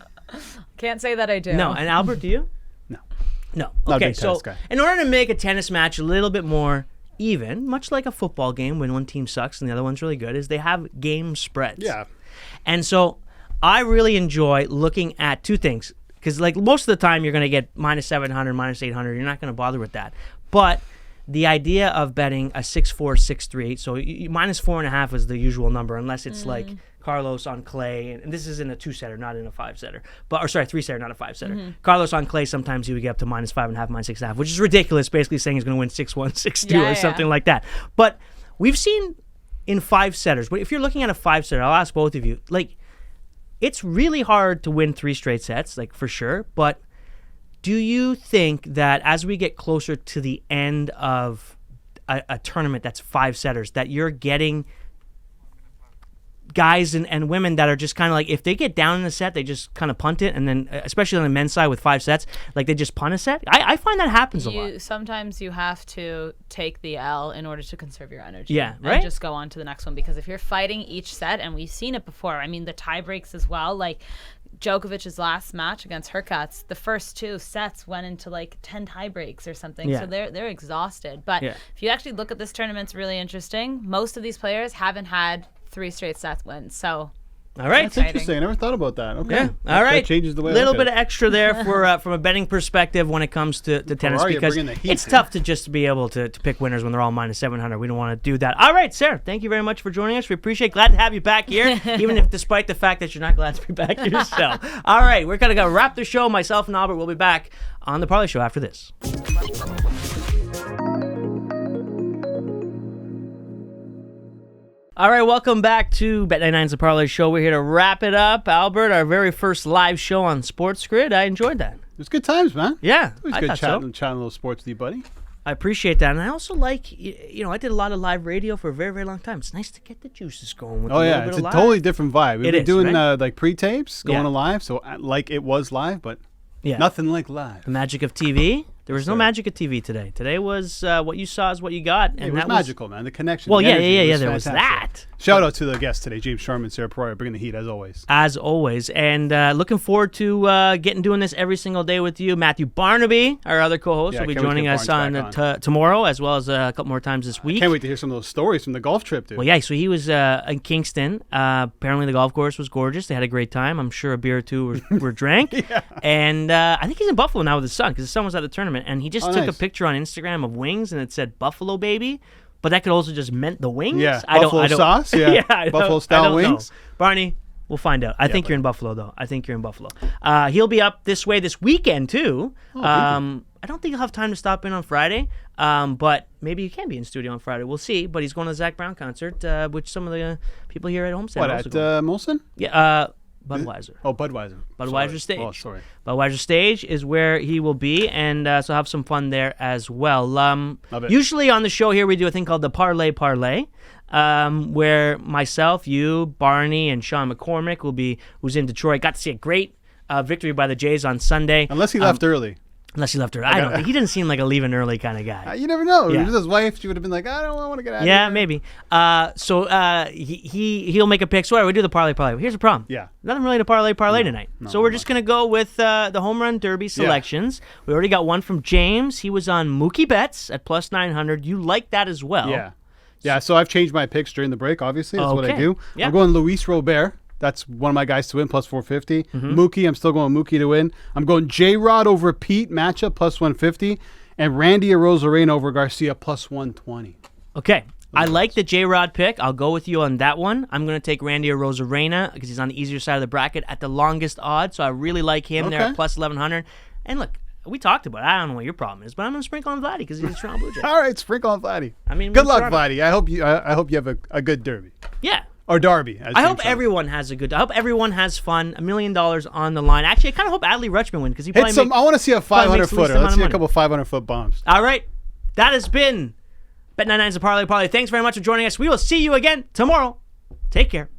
Can't say that I do. No, and Albert, do you? No. No. Not a Okay, big so tennis guy. in order to make a tennis match a little bit more even, much like a football game when one team sucks and the other one's really good, is they have game spreads. Yeah. And so I really enjoy looking at two things because, like, most of the time you're going to get minus 700, minus 800. You're not going to bother with that. But the idea of betting a 6-4, 6-3, so minus 4.5 is the usual number unless it's like Carlos on clay, and this is in a 2-setter, not in a 5-setter. But 3-setter, not a 5-setter. Carlos on clay, sometimes he would get up to minus 5.5, minus 6.5, which is ridiculous, basically saying he's going to win 6-1, 6-2 or something like that. But we've seen in 5-setters, but if you're looking at a 5-setter, I'll ask both of you, like, it's really hard to win 3 straight sets, like, for sure, but do you think that as we get closer to the end of a tournament that's 5-setters, that you're getting guys and women that are just kind of like, if they get down in a set, they just kind of punt it, and then especially on the men's side with 5 sets, like they just punt a set? I find that happens a lot. Sometimes you have to take the L in order to conserve your energy. Yeah, right? And just go on to the next one, because if you're fighting each set, and we've seen it before, I mean, the tie breaks as well, like Djokovic's last match against Hurkacz, the first 2 sets went into like 10 tie breaks or something. So they're exhausted. But if you actually look at this tournament, it's really interesting. Most of these players haven't had 3 straight set wins. So all right, that's interesting. I never thought about that. Okay, yeah. All right, that changes the way. A little bit of extra there for from a betting perspective when it comes to tennis, because it's tough to just be able to pick winners when they're all minus 700. We don't want to do that. All right, Sarah, thank you very much for joining us. We appreciate. Glad to have you back here, even if despite the fact that you're not glad to be back yourself. All right, we're gonna go wrap the show. Myself and Albert will be back on the Parleh Show after this. All right, welcome back to Bet99's The Parleh Show. We're here to wrap it up. Albert, our very first live show on Sports Grid. I enjoyed that. It was good times, man. Yeah, it was I good thought chatting so. a little sports with you, buddy. I appreciate that. And I also like, I did a lot of live radio for a very, very long time. It's nice to get the juices going with a little bit it's of a live. totally different vibe. We've been doing right? like pre-tapes, going Yeah. to live, so like it was live, but nothing like live. The magic of TV. There was no magic at TV today. Today was what you saw is what you got. And It was that magical, man. The connection. Well, the energy yeah. was There was fantastic. that. Shout out to the guests today, James Sharman, Sara Porraria, bringing the heat as always. As always. And looking forward to doing this every single day with you. Matthew Barnaby, our other co-host, will be can't wait to joining get us Barnes on tomorrow, as well as a couple more times this week. Can't wait to hear some of those stories from the golf trip, dude. Well, yeah, so he was in Kingston. Apparently the golf course was gorgeous. They had a great time. I'm sure a beer or two were drank. Yeah. And I think he's in Buffalo now with his son, because his son was at the tournament. And he just took nice. a picture on Instagram of wings, and it said Buffalo Baby. But that could also just meant the wings. Yeah, I Buffalo sauce. Yeah, Buffalo style wings. Know. Barney, we'll find out. I think you're in Buffalo, though. I think you're in Buffalo. He'll be up this way this weekend, too. I don't think he'll have time to stop in on Friday, but maybe he can be in studio on Friday. We'll see. But he's going to the Zach Brown concert, which some of the people here at Homestead What, are also at going. Molson? Yeah, Budweiser. Oh, Budweiser. Budweiser stage. Oh, sorry. Budweiser stage is where he will be, and so have some fun there as well. Love it. Usually on the show here we do a thing called the Parleh, where myself, you, Barney, and Sean McCormick who's in Detroit. Got to see a great victory by the Jays on Sunday. Unless he left early. Unless he left early. I don't think. He didn't seem like a leaving early kind of guy. You never know. Yeah. If it was his wife, she would have been like, I want to get out of here. Yeah, maybe. So he'll make a pick. So we do the Parleh. Here's the problem. Yeah. Nothing really to Parleh tonight. So we're just going to go with the Homerun Derby selections. We already got one from James. He was on Mookie Betts at plus 900. You like that as well. Yeah. Yeah, so I've changed my picks during the break, obviously. That's what I Okay. do. Yeah. I'm going Luis Robert. That's one of my guys to win, plus 450. Mookie, I'm still going Mookie to win. I'm going J-Rod over Pete, matchup, plus 150. And Randy Arozarena over Garcia, plus 120. Okay. I like the J-Rod pick. I'll go with you on that one. I'm going to take Randy Arozarena because he's on the easier side of the bracket at the longest odds. So I really like him there at plus 1,100. And look, we talked about it. I don't know what your problem is, but I'm going to sprinkle on Vladdy because he's a Toronto Blue Jay. All right, sprinkle on Vladdy. I mean, good we're luck, Toronto. Vladdy. I hope you have a good derby. Yeah. Or derby. As I James hope said. everyone has a good. I hope everyone has fun. $1 million on the line. Actually, I kind of hope Adley Rutschman wins because he probably. I want to see a probably 500 makes the least footer. amount Let's of see a money. couple 500 foot bombs. All right, that has been Bet 99's a Parleh. Thanks very much for joining us. We will see you again tomorrow. Take care.